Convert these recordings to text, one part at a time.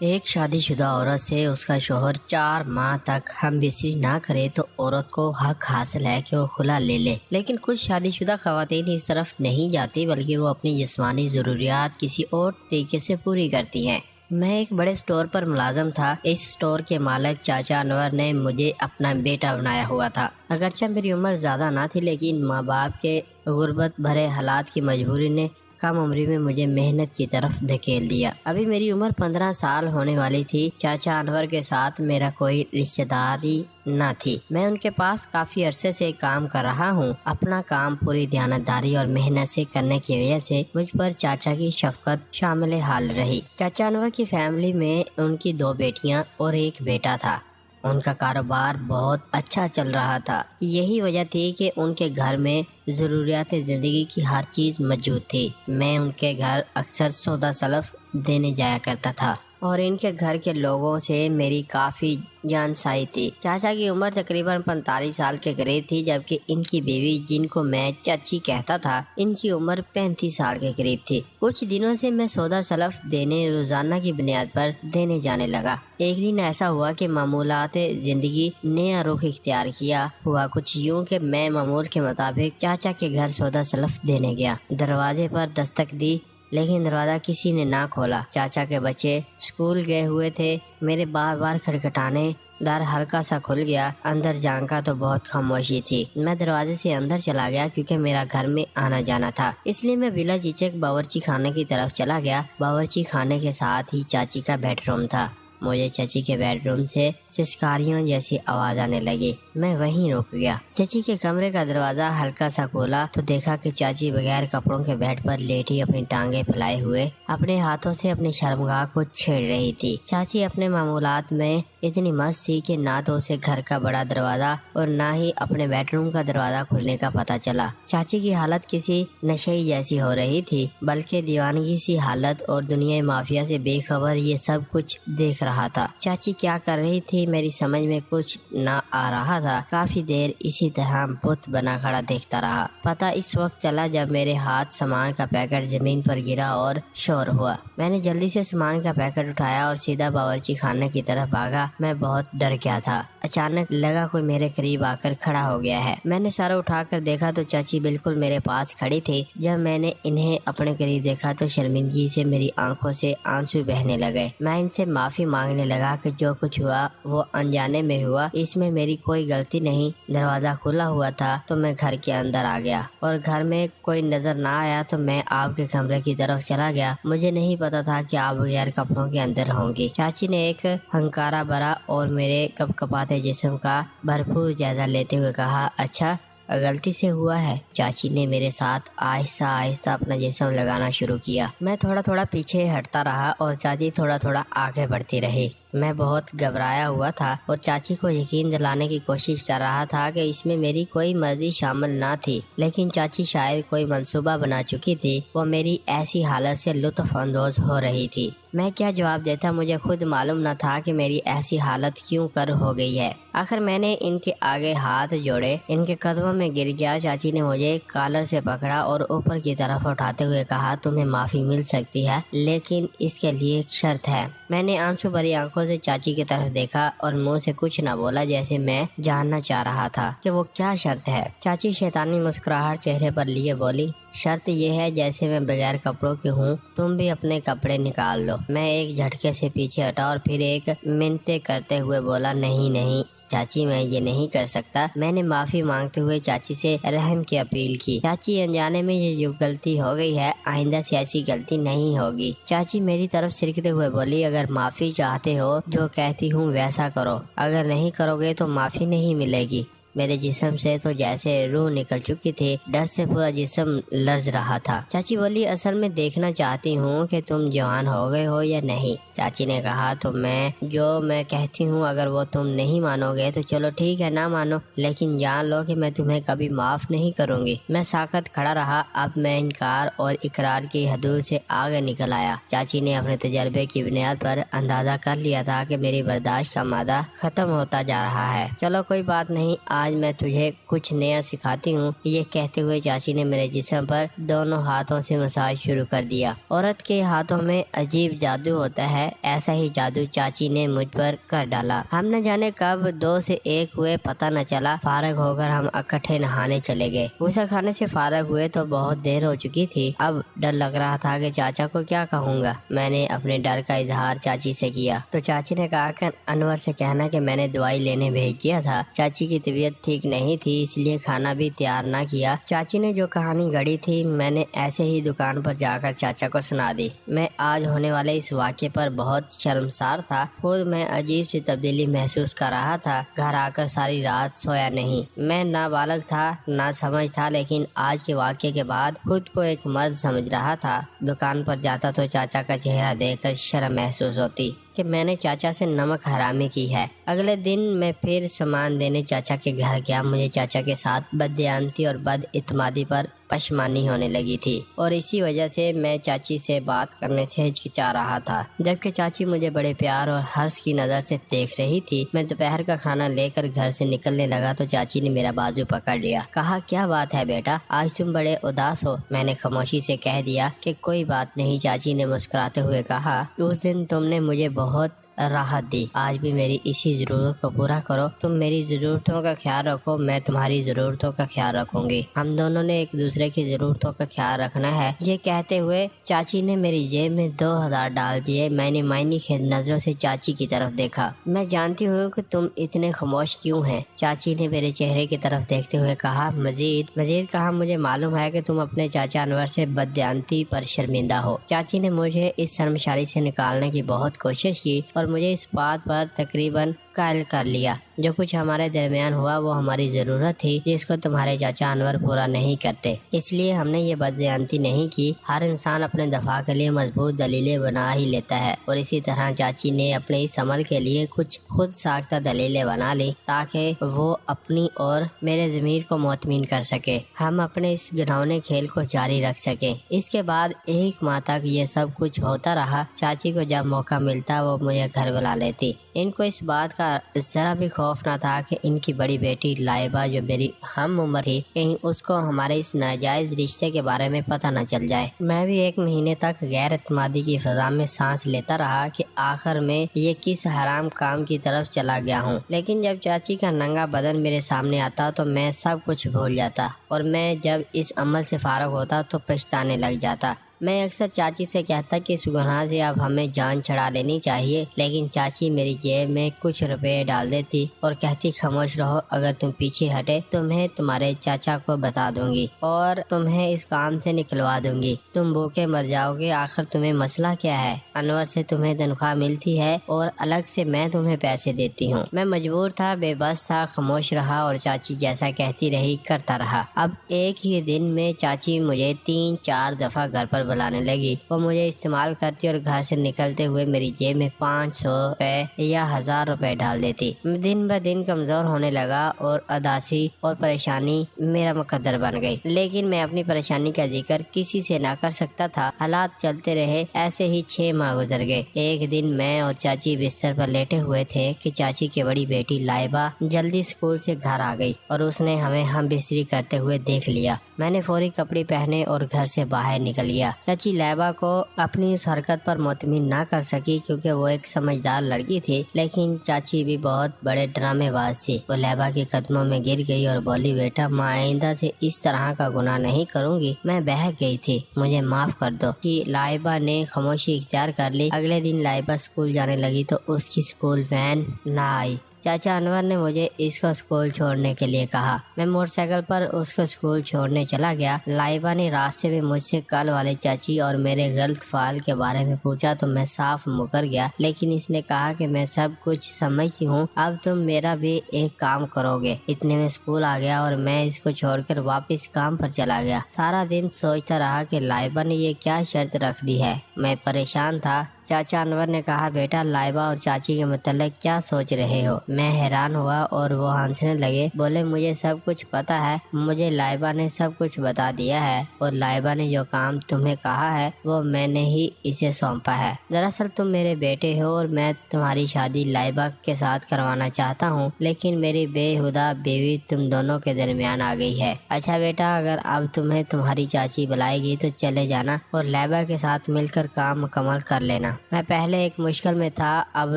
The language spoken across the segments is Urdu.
ایک شادی شدہ عورت سے اس کا شوہر 4 ماہ تک ہم بستری نہ کرے تو عورت کو حق حاصل ہے کہ وہ خلا لے لے، لیکن کچھ شادی شدہ خواتین اس طرف نہیں جاتی بلکہ وہ اپنی جسمانی ضروریات کسی اور طریقے سے پوری کرتی ہیں۔ میں ایک بڑے اسٹور پر ملازم تھا۔ اس اسٹور کے مالک چاچا انور نے مجھے اپنا بیٹا بنایا ہوا تھا۔ اگرچہ میری عمر زیادہ نہ تھی لیکن ماں باپ کے غربت بھرے حالات کی مجبوری نے کم عمری میں مجھے محنت کی طرف دھکیل دیا۔ ابھی میری عمر 15 سال ہونے والی تھی۔ چاچا انور کے ساتھ میرا کوئی رشتہ داری نہ تھی۔ میں ان کے پاس کافی عرصے سے کام کر رہا ہوں۔ اپنا کام پوری دیانتداری اور محنت سے کرنے کی وجہ سے مجھ پر چاچا کی شفقت شامل حال رہی۔ چاچا انور کی فیملی میں ان کی 2 بیٹیاں اور ایک بیٹا تھا۔ ان کا کاروبار بہت اچھا چل رہا تھا۔ یہی وجہ تھی کہ ان کے گھر میں ضروریات زندگی کی ہر چیز موجود تھی۔ میں ان کے گھر اکثر سودا سلف دینے جایا کرتا تھا اور ان کے گھر کے لوگوں سے میری کافی جان سائی تھی۔ چاچا کی عمر تقریباً 45 سال کے قریب تھی، جبکہ ان کی بیوی جن کو میں چچی کہتا تھا، ان کی عمر 35 سال کے قریب تھی۔ کچھ دنوں سے میں سودا سلف دینے روزانہ کی بنیاد پر دینے جانے لگا۔ ایک دن ایسا ہوا کہ معمولات زندگی نیا رخ اختیار کیا۔ ہوا کچھ یوں کہ میں معمول کے مطابق چاچا کے گھر سودا سلف دینے گیا۔ دروازے پر دستک دی لیکن دروازہ کسی نے نہ کھولا۔ چاچا کے بچے اسکول گئے ہوئے تھے۔ میرے بار بار کھٹکھٹانے در ہلکا سا کھل گیا۔ اندر جھانکا تو بہت خاموشی تھی۔ میں دروازے سے اندر چلا گیا کیونکہ میرا گھر میں آنا جانا تھا، اس لیے میں بلا جھجک باورچی خانے کی طرف چلا گیا۔ باورچی خانے کے ساتھ ہی چاچی کا بیڈ روم تھا۔ مجھے چچی کے بیڈ روم سے سسکاریوں جیسی آواز آنے لگی۔ میں وہیں رک گیا۔ چچی کے کمرے کا دروازہ ہلکا سا کھولا تو دیکھا کہ چاچی بغیر کپڑوں کے بیڈ پر لیٹی اپنی ٹانگیں پھیلائے ہوئے اپنے ہاتھوں سے اپنی شرمگاہ کو چھیڑ رہی تھی۔ چاچی اپنے معمولات میں اتنی مست تھی کہ نہ تو اسے گھر کا بڑا دروازہ اور نہ ہی اپنے بیڈ روم کا دروازہ کھلنے کا پتہ چلا۔ چاچی کی حالت کسی نشئی جیسی ہو رہی تھی، بلکہ دیوانگی سی حالت، اور دنیا مافیا سے بے خبر یہ سب کچھ دیکھ رہا تھا۔ چاچی کیا کر رہی تھی میری سمجھ میں کچھ نہ آ رہا تھا۔ کافی دیر اسی طرح بت بنا کھڑا دیکھتا رہا۔ پتہ اس وقت چلا جب میرے ہاتھ سامان کا پیکٹ زمین پر گرا اور شور ہوا۔ میں نے جلدی سے سامان کا پیکٹ اٹھایا اور سیدھا باورچی خانے کی طرف بھاگا۔ میں بہت ڈر گیا تھا۔ اچانک لگا کوئی میرے قریب آ کر کھڑا ہو گیا ہے۔ میں نے سر اٹھا کر دیکھا تو چاچی بالکل میرے پاس کھڑی تھی۔ جب میں نے انہیں اپنے قریب دیکھا تو شرمندگی سے میری آنکھوں سے آنسو بہنے لگے۔ میں ان سے معافی مانگنے لگا کہ جو کچھ ہوا وہ انجانے میں ہوا، اس میں میری کوئی غلطی نہیں۔ دروازہ کھلا ہوا تھا تو میں گھر کے اندر آ گیا اور گھر میں کوئی نظر نہ آیا تو میں آپ کے کمرے کی طرف چلا گیا۔ مجھے نہیں پتا تھا کہ آپ بغیر کپڑوں کے اندر ہوں گی۔ چاچی نے ایک ہنکارا بھرا اور میرے کپکپاتے جسم کا بھرپور جائزہ لیتے ہوئے کہا، اچھا غلطی سے ہوا ہے۔ چاچی نے میرے ساتھ آہستہ آہستہ اپنا جسم لگانا شروع کیا۔ میں تھوڑا تھوڑا پیچھے ہٹتا رہا اور چاچی تھوڑا تھوڑا آگے بڑھتی رہی۔ میں بہت گھبرایا ہوا تھا اور چاچی کو یقین دلانے کی کوشش کر رہا تھا کہ اس میں میری کوئی مرضی شامل نہ تھی، لیکن چاچی شاید کوئی منصوبہ بنا چکی تھی۔ وہ میری ایسی حالت سے لطف اندوز ہو رہی تھی۔ میں کیا جواب دیتا مجھے خود معلوم نہ تھا کہ میری ایسی حالت کیوں کر ہو گئی ہے۔ آخر میں نے ان کے آگے ہاتھ جوڑے، ان کے قدموں میں گر گیا۔ چاچی نے مجھے کالر سے پکڑا اور اوپر کی طرف اٹھاتے ہوئے کہا، تمہیں معافی مل سکتی ہے لیکن اس کے لیے ایک شرط ہے۔ میں نے آنسو بھری آنکھوں سے چاچی کی طرف دیکھا اور منہ سے کچھ نہ بولا، جیسے میں جاننا چاہ رہا تھا کہ وہ کیا شرط ہے۔ چاچی شیطانی مسکراہٹ چہرے پر لیے بولی، شرط یہ ہے جیسے میں بغیر کپڑوں کے ہوں، تم بھی اپنے کپڑے نکال لو۔ میں ایک جھٹکے سے پیچھے ہٹا اور پھر ایک منتیں کرتے ہوئے بولا، نہیں نہیں چاچی میں یہ نہیں کر سکتا۔ میں نے معافی مانگتے ہوئے چاچی سے رحم کی اپیل کی۔ چاچی انجانے میں یہ جو غلطی ہو گئی ہے آئندہ سے ایسی غلطی نہیں ہوگی۔ چاچی میری طرف سرکتے ہوئے بولی، اگر معافی چاہتے ہو جو کہتی ہوں ویسا کرو، اگر نہیں کرو گے تو معافی نہیں ملے گی۔ میرے جسم سے تو جیسے روح نکل چکی تھی، ڈر سے پورا جسم لرز رہا تھا۔ چاچی بولی، اصل میں دیکھنا چاہتی ہوں کہ تم جوان ہو گئے ہو یا نہیں۔ چاچی نے کہا، تو میں کہتی ہوں اگر وہ تم نہیں مانو گے تو چلو ٹھیک ہے، نہ مانو، لیکن جان لو کہ میں تمہیں کبھی معاف نہیں کروں گی۔ میں ساکت کھڑا رہا۔ اب میں انکار اور اقرار کی حدود سے آگے نکل آیا۔ چاچی نے اپنے تجربے کی بنیاد پر اندازہ کر لیا تھا کہ میری برداشت کا مادہ ختم ہوتا جا رہا ہے۔ چلو کوئی بات نہیں، آج میں تجھے کچھ نیا سکھاتی ہوں۔ یہ کہتے ہوئے چاچی نے میرے جسم پر دونوں ہاتھوں سے مساج شروع کر دیا۔ عورت کے ہاتھوں میں عجیب جادو ہوتا ہے، ایسا ہی جادو چاچی نے مجھ پر کر ڈالا۔ ہم نہ جانے کب 2 سے 1 ہوئے، پتہ نہ چلا۔ فارغ ہو کر ہم اکٹھے نہانے چلے گئے۔ غسل خانے سے فارغ ہوئے تو بہت دیر ہو چکی تھی۔ اب ڈر لگ رہا تھا کہ چاچا کو کیا کہوں گا۔ میں نے اپنے ڈر کا اظہار چاچی سے کیا تو چاچی نے کہا کہ انور سے کہنا کہ میں نے دوائی لینے بھیج دیا تھا، چاچی کی طبیعت ٹھیک نہیں تھی اس لیے کھانا بھی تیار نہ کیا۔ چاچی نے جو کہانی گڑھی تھی میں نے ایسے ہی دکان پر جا کر چاچا کو سنا دی۔ میں آج ہونے والے اس واقعے پر بہت شرمسار تھا، خود میں عجیب سی تبدیلی محسوس کر رہا تھا۔ گھر آ کر ساری رات سویا نہیں۔ میں نابالغ تھا، نہ سمجھ تھا، لیکن آج کے واقعے کے بعد خود کو ایک مرد سمجھ رہا تھا۔ دکان پر جاتا تو چاچا کا چہرہ دیکھ کر شرم محسوس ہوتی کہ میں نے چاچا سے نمک حرامی کی ہے۔ اگلے دن میں پھر سامان دینے چاچا کے گھر گیا۔ مجھے چاچا کے ساتھ بددیانتی اور بد اعتمادی پر پشمانی ہونے لگی تھی اور اسی وجہ سے میں چاچی سے بات کرنے سے ہچکچا رہا تھا، جبکہ چاچی مجھے بڑے پیار اور حرص کی نظر سے دیکھ رہی تھی۔ میں دوپہر کا کھانا لے کر گھر سے نکلنے لگا تو چاچی نے میرا بازو پکڑ لیا، کہا کیا بات ہے بیٹا، آج تم بڑے اداس ہو۔ میں نے خاموشی سے کہہ دیا کہ کوئی بات نہیں۔ چاچی نے مسکراتے ہوئے کہا اس دن تم نے مجھے بہت راحت دی، آج بھی میری اسی ضرورت کو پورا کرو۔ تم میری ضرورتوں کا خیال رکھو، میں تمہاری ضرورتوں کا خیال رکھوں گی، ہم دونوں نے ایک دوسرے کی ضرورتوں کا خیال رکھنا ہے۔ یہ کہتے ہوئے چاچی نے میری جیب میں 2000 ڈال دیے۔ میں نے معنی خیز نظروں سے چاچی کی طرف دیکھا۔ میں جانتی ہوں کہ تم اتنے خاموش کیوں ہیں، چاچی نے میرے چہرے کی طرف دیکھتے ہوئے کہا۔ مزید کہا مجھے معلوم ہے کہ تم اپنے چاچا انور سے بددیانتی پر شرمندہ ہو۔ چاچی نے مجھے اس شرمساری سے نکالنے کی بہت کوشش کی اور مجھے اس بات پر تقریباً قائل کر لیا جو کچھ ہمارے درمیان ہوا وہ ہماری ضرورت تھی جس کو تمہارے چاچا انور پورا نہیں کرتے، اس لیے ہم نے یہ بددیانتی نہیں کی۔ ہر انسان اپنے دفاع کے لیے مضبوط دلیلیں بنا ہی لیتا ہے اور اسی طرح چاچی نے اپنے اس عمل کے لیے کچھ خود ساختہ دلیلیں بنا لی تاکہ وہ اپنی اور میرے ضمیر کو مطمئن کر سکے، ہم اپنے اس گھناؤنے کھیل کو جاری رکھ سکیں۔ اس کے بعد 1 ماہ تک یہ سب کچھ ہوتا رہا۔ چاچی کو جب موقع ملتا وہ مجھے گھر بلا لیتی۔ ان کو اس بات کا ذرا بھی خوف نہ تھا کہ ان کی بڑی بیٹی لائبہ جو میری ہم عمر تھی کہیں اس کو ہمارے اس ناجائز رشتے کے بارے میں پتہ نہ چل جائے۔ میں بھی 1 مہینے تک غیر اعتمادی کی فضا میں سانس لیتا رہا کہ آخر میں یہ کس حرام کام کی طرف چلا گیا ہوں، لیکن جب چاچی کا ننگا بدن میرے سامنے آتا تو میں سب کچھ بھول جاتا اور میں جب اس عمل سے فارغ ہوتا تو پچھتانے لگ جاتا۔ میں اکثر چاچی سے کہتا کہ اس گناہ سے اب ہمیں جان چھڑا لینی چاہیے، لیکن چاچی میری جیب میں کچھ روپے ڈال دیتی اور کہتی خاموش رہو، اگر تم پیچھے ہٹے تو میں تمہارے چاچا کو بتا دوں گی اور تمہیں اس کام سے نکلوا دوں گی، تم بھوکے مر جاؤ گے۔ آخر تمہیں مسئلہ کیا ہے؟ انور سے تمہیں تنخواہ ملتی ہے اور الگ سے میں تمہیں پیسے دیتی ہوں۔ میں مجبور تھا، بے بس تھا، خاموش رہا اور چاچی جیسا کہتی رہی کرتا رہا۔ اب ایک ہی دن میں چاچی مجھے 3-4 دفعہ گھر پر بلانے لگی۔ وہ مجھے استعمال کرتی اور گھر سے نکلتے ہوئے میری جیب میں 500 روپے یا 1000 روپے ڈال دیتی۔ دن بہ دن کمزور ہونے لگا اور اداسی اور پریشانی میرا مقدر بن گئی، لیکن میں اپنی پریشانی کا ذکر کسی سے نہ کر سکتا تھا۔ حالات چلتے رہے، ایسے ہی 6 ماہ گزر گئے۔ ایک دن میں اور چاچی بستر پر لیٹے ہوئے تھے کہ چاچی کی بڑی بیٹی لائبہ جلدی اسکول سے گھر آ گئی اور اس نے ہمیں ہم بستری کرتے ہوئے دیکھ لیا۔ میں نے فوری کپڑے پہنے اور گھر سے باہر نکل گیا۔ چاچی لائبہ کو اپنی اس حرکت پر مطمئن نہ کر سکی کیونکہ وہ ایک سمجھدار لڑکی تھی، لیکن چاچی بھی بہت بڑے ڈرامے باز تھی۔ وہ لائبہ کے قدموں میں گر گئی اور بولی بیٹا میں آئندہ سے اس طرح کا گناہ نہیں کروں گی۔ میں بہک گئی تھی، مجھے معاف کر دو کہ لائبہ نے خاموشی اختیار کر لی۔ اگلے دن لائبہ اسکول جانے لگی تو اس کی اسکول وین نہ آئی۔ چاچا انور نے مجھے اس کو اسکول چھوڑنے کے لیے کہا۔ میں موٹر سائیکل پر اس کو اسکول چھوڑنے چلا گیا۔ لائبہ نے راستے میں مجھ سے کل والے چاچی اور میرے غلط فعل کے بارے میں پوچھا تو میں صاف مکر گیا، لیکن اس نے کہا کہ میں سب کچھ سمجھتی ہوں، اب تم میرا بھی ایک کام کرو گے۔ اتنے میں اسکول آ گیا اور میں اس کو چھوڑ کر واپس کام پر چلا گیا۔ سارا دن سوچتا رہا کہ لائبہ نے یہ کیا شرط رکھ دی ہے۔ میں پریشان تھا۔ چاچا انور نے کہا بیٹا لائبہ اور چاچی کے متعلق کیا سوچ رہے ہو؟ میں حیران ہوا اور وہ ہنسنے لگے، بولے مجھے سب کچھ پتا ہے، مجھے لائبہ نے سب کچھ بتا دیا ہے اور لائبہ نے جو کام تمہیں کہا ہے وہ میں نے ہی اسے سونپا ہے۔ دراصل تم میرے بیٹے ہو اور میں تمہاری شادی لائبہ کے ساتھ کروانا چاہتا ہوں، لیکن میری بے ہدہ بیوی تم دونوں کے درمیان آ گئی ہے۔ اچھا بیٹا، اگر اب تمہیں تمہاری چاچی بلائے گی تو چلے جانا اور لائبہ کے ساتھ مل کر کام مکمل کر لینا۔ میں پہلے ایک مشکل میں تھا، اب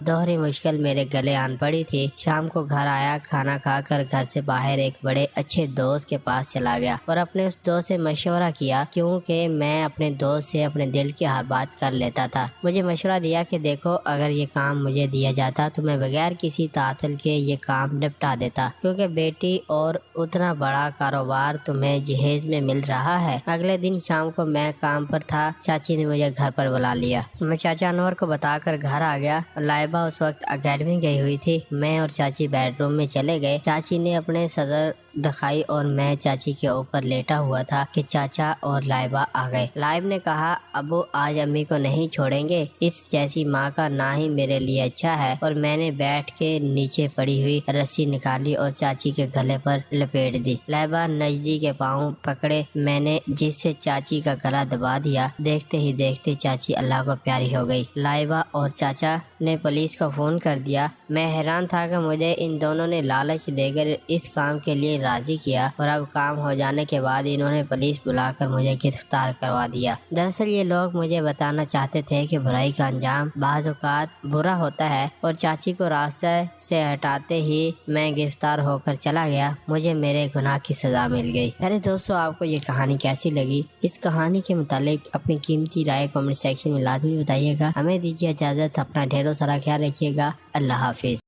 دوہری مشکل میرے گلے آن پڑی تھی۔ شام کو گھر آیا، کھانا کھا کر گھر سے باہر ایک بڑے اچھے دوست کے پاس چلا گیا اور اپنے اس دوست سے مشورہ کیا، کیونکہ میں اپنے دوست سے اپنے دل کی ہر بات کر لیتا تھا۔ مجھے مشورہ دیا کہ دیکھو، اگر یہ کام مجھے دیا جاتا تو میں بغیر کسی تعطل کے یہ کام نپٹا دیتا، کیونکہ بیٹی اور اتنا بڑا کاروبار تمہیں جہیز میں مل رہا ہے۔ اگلے دن شام کو میں کام پر تھا، چاچی نے مجھے گھر پر بلا لیا۔ میں چاچا انور کو بتا کر گھر آ گیا۔ لائبہ اس وقت اکیڈمی گئی ہوئی تھی۔ میں اور چاچی بیڈ روم میں چلے گئے۔ چاچی نے اپنے صدر دکھائی اور میں چاچی کے اوپر لیٹا ہوا تھا کہ چاچا اور لائبہ آ گئے۔ لائب نے کہا ابو آج امی کو نہیں چھوڑیں گے، اس جیسی ماں کا نہ ہی میرے لیے اچھا ہے، اور میں نے بیٹھ کے نیچے پڑی ہوئی رسی نکالی اور چاچی کے گلے پر لپیٹ دی۔ لائبہ نجدی کے پاؤں پکڑے میں نے، جس سے چاچی کا گلا دبا دیا۔ دیکھتے ہی دیکھتے چاچی اللہ کو پیاری ہو گئی۔ لائبہ اور چاچا نے پولیس کو فون کر دیا۔ میں حیران تھا کہ مجھے ان دونوں نے لالچ دے کر اس کام کے لیے راضی کیا، اور اب کام ہو جانے کے بعد انہوں نے پولیس بلا کر مجھے گرفتار کروا دیا۔ دراصل یہ لوگ مجھے بتانا چاہتے تھے کہ برائی کا انجام بعض اوقات برا ہوتا ہے، اور چاچی کو راستے سے ہٹاتے ہی میں گرفتار ہو کر چلا گیا۔ مجھے میرے گناہ کی سزا مل گئی۔ میرے دوستو، آپ کو یہ کہانی کیسی لگی؟ اس کہانی کے متعلق اپنی قیمتی رائے کمنٹ سیکشن میں لازمی بتائیے گا۔ ہمیں دیجیے اجازت، اپنا ڈھیروں سارا خیال رکھیے گا۔ اللہ حافظ۔